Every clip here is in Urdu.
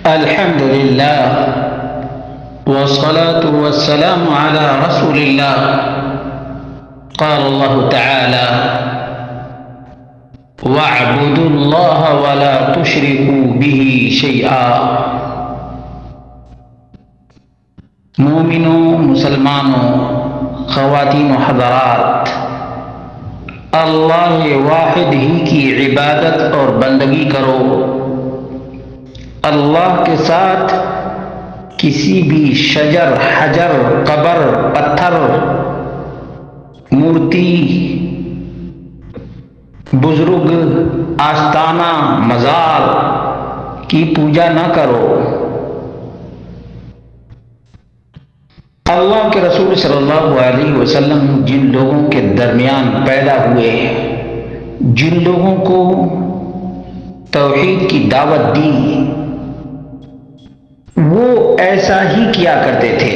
الحمد لله والصلاة والسلام على رسول الله. قال الله تعالى: واعبدوا الله ولا تشركوا به شيئا. مومنوں، مسلمانوں، خواتین و حضرات، اللہ واحد ہی کی عبادت اور بندگی کرو. اللہ کے ساتھ کسی بھی شجر، حجر، قبر، پتھر، مورتی، بزرگ، آستانہ، مزار کی پوجا نہ کرو. اللہ کے رسول صلی اللہ علیہ وسلم جن لوگوں کے درمیان پیدا ہوئے، جن لوگوں کو توحید کی دعوت دی، وہ ایسا ہی کیا کرتے تھے.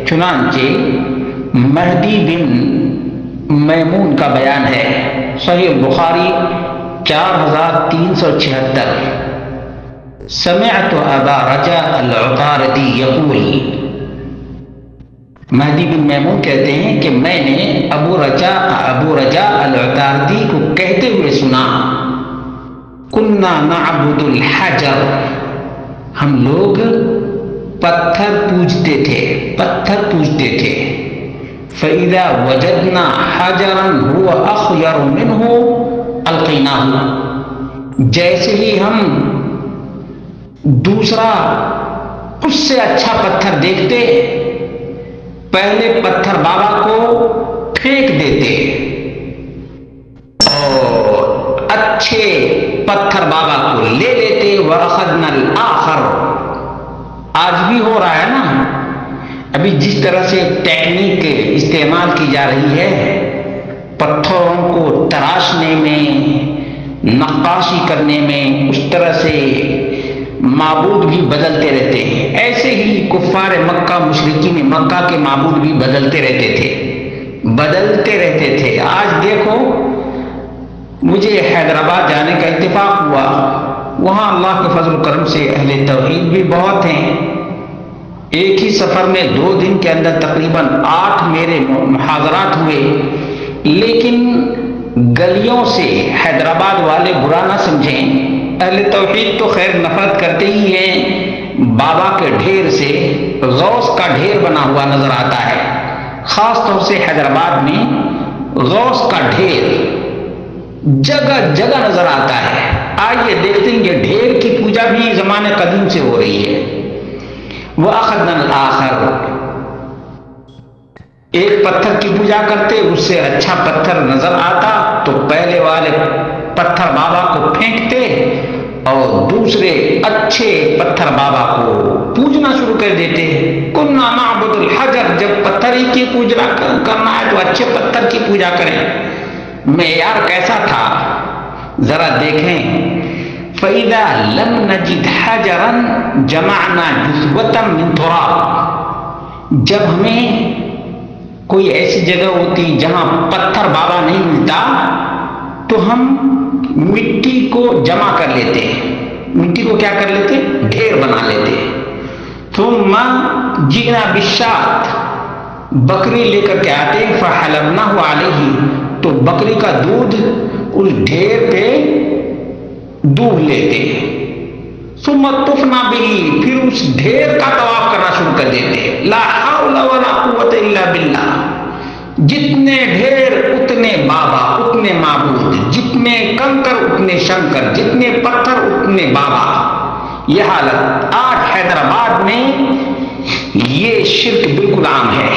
چنانچہ مہدی بن میمون کا بیان ہے، صحیح بخاری 4376. سمعت ابا رجاء العطاردی یقول، مہدی بن میمون کہتے ہیں کہ میں نے ابو رجاء العطاردی کو کہتے ہوئے سنا، کننا نعبد الحجر، ہم لوگ پتھر پوجتے تھے. فَإِذَا وَجَدْنَا حَجَرًا هُوَ أَخْيَرُ مِنْهُ أَلْقَيْنَاهُ، جیسے ہی ہم دوسرا اس سے اچھا پتھر دیکھتے، پہلے پتھر بابا کو پھینک دیتے اور اچھے پتھر بابا کو لے لیتے. وَأَخَذْنَا الْآخَرَ، آج بھی ہو رہا ہے نا. ابھی جس طرح سے ٹیکنیک استعمال کی جا رہی ہے، پتھروں کو تراشنے میں، نقاشی کرنے میں، اس طرح سے معبود بھی بدلتے رہتے ہیں. ایسے ہی کفار مکہ، مشرکین مکہ کے معبود بھی بدلتے رہتے تھے. آج دیکھو، مجھے حیدرآباد جانے کا اتفاق ہوا، وہاں اللہ کے فضل و کرم سے اہل توحید بھی بہت ہیں. ایک ہی سفر میں 2 دن کے اندر تقریباً 8 میرے محاضرات ہوئے. لیکن گلیوں سے حیدرآباد والے برا نہ سمجھیں، اہل توحید تو خیر نفرت کرتے ہی ہیں. بابا کے ڈھیر سے غوث کا ڈھیر بنا ہوا نظر آتا ہے. خاص طور سے حیدرآباد میں غوث کا ڈھیر جگہ جگہ نظر آتا ہے. آئیے دیکھتے ہیں یہ ڈھیر کی پوجا بھی زمانے قدیم سے ہو رہی ہے. وَأَخَذْنَا الْآخَرَ، ایک پتھر کی پوجا کرتے، اس سے اچھا پتھر نظر آتا تو پہلے والے پتھر بابا کو پھینکتے اور دوسرے اچھے پتھر بابا کو پوجنا شروع کر دیتے. کُنَّا نَعْبُدُ الْحَجَرَ، جب پتھر ہی کی پوجنا کرنا ہے تو اچھے پتھر کی پوجا کریں. معیار کیسا تھا ذرا دیکھیں. فَإِذَا لَمْ نَجِدْ حَجَرًا جَمَعْنَا جُزْوَةً مِّن تُرَابٍ، جب ہمیں کوئی ایسی جگہ ہوتی جہاں پتھر بابا نہیں ملتا تو ہم مٹی کو جمع کر لیتے. مٹی کو کیا کر لیتے؟ ڈھیر بنا لیتے. ثُمَّ جِئْنَا بِالشَّاةِ، بکری لے کر کے آتے. فَحَلَبْنَاهُ عَلَيْهِ، تو بکری کا دودھ اس ڈھیر پہ ڈوب لیتے. ثم طفنا به، پھر اس ڈھیر کا طواف کرنا شروع کر دیتے. لا حول ولا قوت الا باللہ، جتنے ڈھیر اتنے بابا، اتنے معبود، جتنے کنکر اتنے شنکر، جتنے پتھر اتنے بابا. یہ حالت آج حیدرآباد میں، یہ شرک بالکل عام ہے.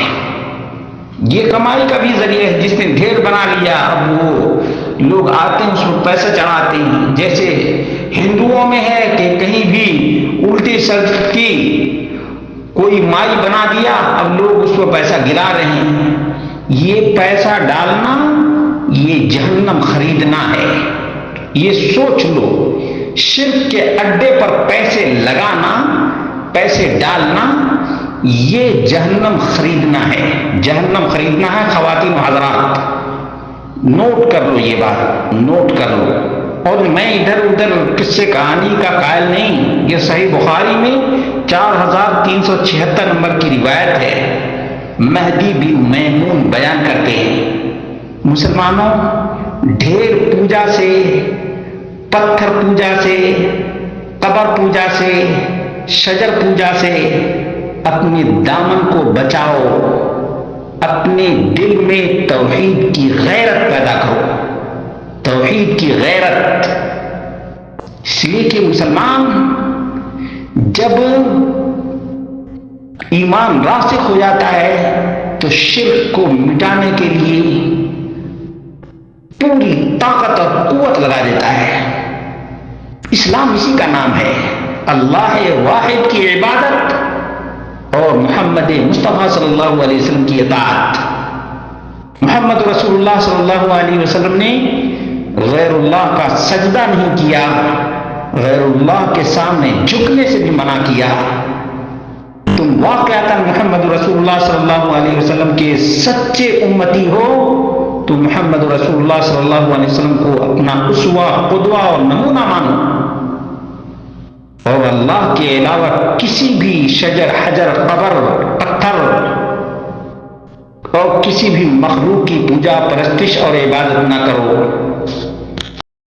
یہ کمائی کا بھی ذریعہ ہے. جس نے ڈھیر بنا لیا، اب وہ لوگ آتے ہیں اس کو پیسہ چڑھاتے ہیں. جیسے ہندوؤں میں ہے کہ کہیں بھی الٹی سرد کی کوئی مائی بنا دیا، اب لوگ اس کو پیسہ گرا رہے ہیں. یہ پیسہ ڈالنا، یہ جہنم خریدنا ہے. یہ سوچ لو، شرک کے اڈے پر پیسے لگانا، پیسے ڈالنا، یہ جہنم خریدنا ہے. جہنم خریدنا ہے. خواتین و حضرات، نوٹ کر لو، یہ بات نوٹ کر لو. اور میں ادھر ادھر قصے کہانی کا قائل نہیں، یہ صحیح بخاری میں 4376 نمبر کی روایت ہے، مہدی بن میمون بیان کرتے ہیں، مسلمانوں ڈھیر پوجا سے، پتھر پوجا سے، قبر پوجا سے، شجر پوجا سے اپنے دامن کو بچاؤ، اپنے دل میں توحید کی غیرت پیدا کرو، توحید کی غیرت۔ اس لیے کہ مسلمان جب ایمان راسخ ہو جاتا ہے تو شرک کو مٹانے کے لیے پوری طاقت اور قوت لگا دیتا ہے۔ اسلام اسی کا نام ہے، اللہ واحد کی عبادت اور محمد مصطفیٰ صلی اللہ علیہ وسلم کی اطاعت۔ محمد رسول اللہ صلی اللہ علیہ وسلم نے غیر اللہ کا سجدہ نہیں کیا، غیر اللہ کے سامنے جھکنے سے بھی منع کیا۔ تم واقعتا محمد رسول اللہ صلی اللہ علیہ وسلم کے سچے امتی ہو تو محمد رسول اللہ صلی اللہ علیہ وسلم کو اپنا اسوہ، قدوہ اور نمونہ مانو، اور اللہ کے علاوہ کسی بھی شجر، حجر، قبر، پتھر اور کسی بھی مخلوق کی پوجا، پرستش اور عبادت نہ کرو۔